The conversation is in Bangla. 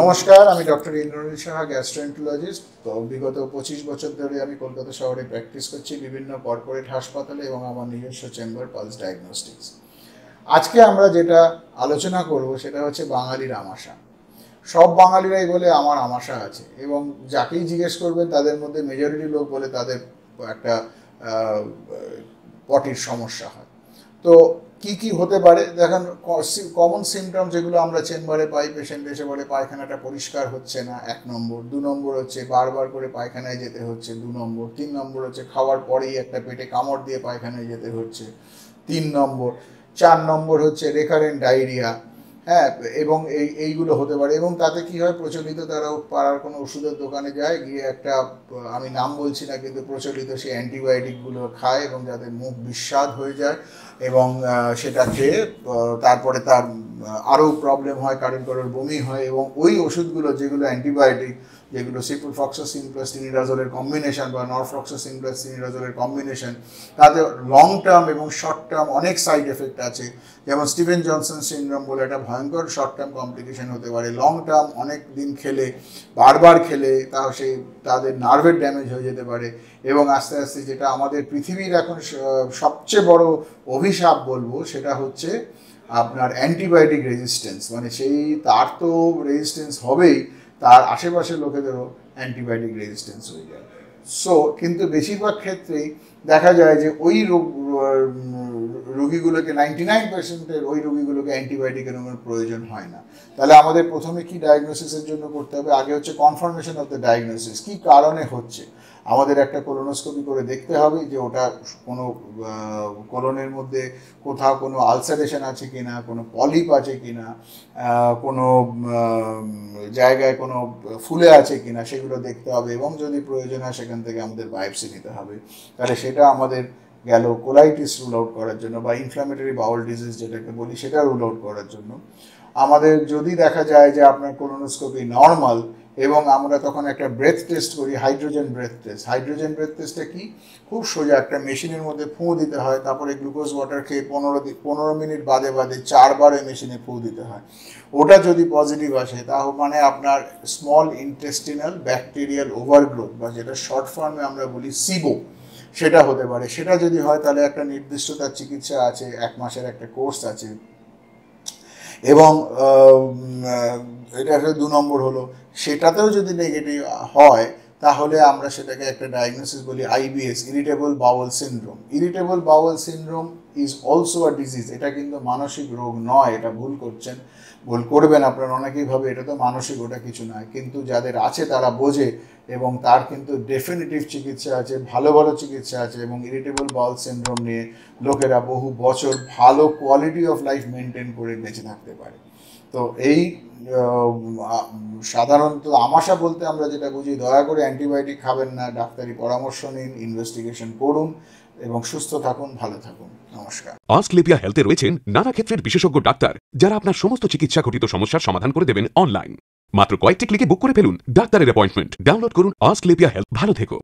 নমস্কার, আমি ডক্টর ইন্দ্রনীল সাহা, গ্যাস্ট্রোএন্টারোলজিস্ট। তো বিগত 25 বছর ধরে আমি কলকাতা শহরে প্র্যাকটিস করছি বিভিন্ন কর্পোরেট হাসপাতালে এবং আমার নিজস্ব চেম্বার পালস ডায়াগনস্টিক্স। আজকে আমরা যেটা আলোচনা করব সেটা হচ্ছে বাঙালির আমাশা। সব বাঙালিরাই বলে আমার আমাশা আছে, এবং যাকেই জিজ্ঞেস করবেন তাদের মধ্যে মেজরিটি লোক বলে তাদের একটা পটির সমস্যা হয়। তো কি কি হতে পারে দেখেন, কমন সিমটম যেগুলো আমরা চেম্বারে পাই, পেশেন্ট এসে বলে পায়খানাটা পরিষ্কার হচ্ছে না, 1 নম্বর। 2 নম্বর হচ্ছে বারবার করে পায়খানায় যেতে হচ্ছে, 2 নম্বর। 3 নম্বর হচ্ছে খাওয়ার পরেই একটা পেটে কামড় দিয়ে পায়খানায় যেতে হচ্ছে, 3 নম্বর। 4 নম্বর হচ্ছে রেকারেন্ট ডায়রিয়া। হ্যাঁ, এবং এইগুলো হতে পারে। এবং তাতে কি হয়, প্রচলিত তারাও পাড়ার কোনো ওষুধের দোকানে যায়, গিয়ে একটা, আমি নাম বলছি না কিন্তু প্রচলিত সেই অ্যান্টিবায়োটিকগুলো খায় এবং যাদের মুখ বিস্বাদ হয়ে যায়, এবং সেটা খেয়ে তারপরে তার আরও প্রবলেম হয়, কারোর বমি হয়। এবং ওই ওষুধগুলো যেগুলো অ্যান্টিবায়োটিক, যেগুলো সিপ্রোফ্লক্সাসিন প্লাস টিনিডাজোলের কম্বিনেশন বা নরফ্লক্সাসিন প্লাস টিনিডাজোলের কম্বিনেশন, তাতে লং টার্ম এবং শর্ট টার্ম অনেক সাইড এফেক্ট আছে। যেমন স্টিভেন জনসন সিনড্রোম বলে একটা ভয়ঙ্কর শর্ট টার্ম কমপ্লিকেশন হতে পারে। লং টার্ম অনেক দিন খেলে, বারবার খেলে তাদের নার্ভের ড্যামেজ হয়ে যেতে পারে। এবং আস্তে আস্তে যেটা আমাদের পৃথিবীর এখন সবচেয়ে বড় অভিশাপ বলবো, সেটা হচ্ছে আপনার অ্যান্টিবায়োটিক রেজিস্ট্যান্স। মানে তার তো রেজিস্ট্যান্স হবেই, তার আশেপাশের লোকেদেরও অ্যান্টিবায়োটিক রেজিস্ট্যান্স হয়ে যায়। কিন্তু বেশিরভাগ ক্ষেত্রেই দেখা যায় যে ওই রোগীগুলোকে 99%-এর ওই রোগীগুলোকে অ্যান্টিবায়োটিকের প্রয়োজন হয় না। তাহলে আমাদের প্রথমে কি ডায়াগনোসিসের জন্য করতে হবে? আগে হচ্ছে কনফার্মেশন অফ দ্য ডায়াগনোসিস, কি কারণে হচ্ছে। আমাদের একটা কোলোনোস্কোপি করে দেখতে হবে যে ওটা কোনো কোলনের মধ্যে কোথাও কোনো আলসারেশন আছে কিনা, কোনো পলিপ আছে কিনা, কোনো জায়গায় কোনো ফুলে আছে কিনা, সেগুলো দেখতে হবে। এবং যদি প্রয়োজন হয় সেখান থেকে আমাদের বায়োপসি নিতে হবে। তাহলে সেটা আমাদের গেল কোলাইটিস রুল আউট করার জন্য, বা ইনফ্ল্যামেটরি বাউল ডিজিজ যেটাকে বলি, সেটা রুল আউট করার জন্য। আমাদের যদি দেখা যায় যে আপনার কোলোনোস্কোপি নর্মাল, এবং আমরা তখন একটা ব্রেথ টেস্ট করি, hydrogen breath test. Hydrogen breath টেস্টটা কি? খুব সোজা, একটা মেশিনের মধ্যে ফুঁ দিতে হয়, তারপরে গ্লুকোজ ওয়াটার খেয়ে 15 মিনিট বাদে 4 বার ওই মেশিনে ফুঁ দিতে হয়। ওটা যদি পজিটিভ আসে, তাও মানে আপনার স্মল ইন্টেস্টিনাল ব্যাকটেরিয়াল ওভারগ্রোথ, বা যেটা শর্ট ফর্মে আমরা বলি সিবো, সেটা হতে পারে। সেটা যদি হয় তাহলে একটা নির্দিষ্ট তার চিকিৎসা আছে, 1 মাসের একটা কোর্স আছে। এবং এটা একটা 2 নম্বর হলো। সেটাতেও যদি নেগেটিভ হয় তাহলে আমরা সেটাকে একটা ডায়াগনোসিস বলি IBS, irritable bowel syndrome. Irritable bowel syndrome is also a disease. এটা কিন্তু মানসিক রোগ নয়, এটা ভুল করবেন আপনারা অনেকেই ভাবে এটা তো মানসিক, ওটা কিছু নয়। কিন্তু যাদের আছে তারা বোঝে, এবং তার কিন্তু ডেফিনিটিভ চিকিৎসা আছে, ভালো চিকিৎসা আছে। এবং ইরিটেবল বাউল সিনড্রোম নিয়ে লোকেরা বহু বছর ভালো কোয়ালিটি অফ লাইফ মেনটেন করে বেঁচে থাকতে পারে। তো এই সাধারণত আমাশা বলতে আমরা যেটা বুঝি, দয়া করে অ্যান্টিবায়োটিক খাবেন না, ডাক্তারি পরামর্শ নিন, ইনভেস্টিগেশন করুন, এবং সুস্থ থাকুন, ভালো থাকুন। নমস্কার। অস্ক্লেপিয়া হেলথে রয়েছেন নানা ক্ষেত্রের বিশেষজ্ঞ ডাক্তার, যারা আপনার সমস্ত চিকিৎসা ঘটিত সমস্যার সমাধান করে দেবেন অনলাইন। মাত্র কয়েকটি ক্লিকে বুক করে ফেলুন ডাক্তারের অ্যাপয়েন্টমেন্ট। ডাউনলোড করুন অস্ক্লেপিয়া হেলথ। ভালো থেকো।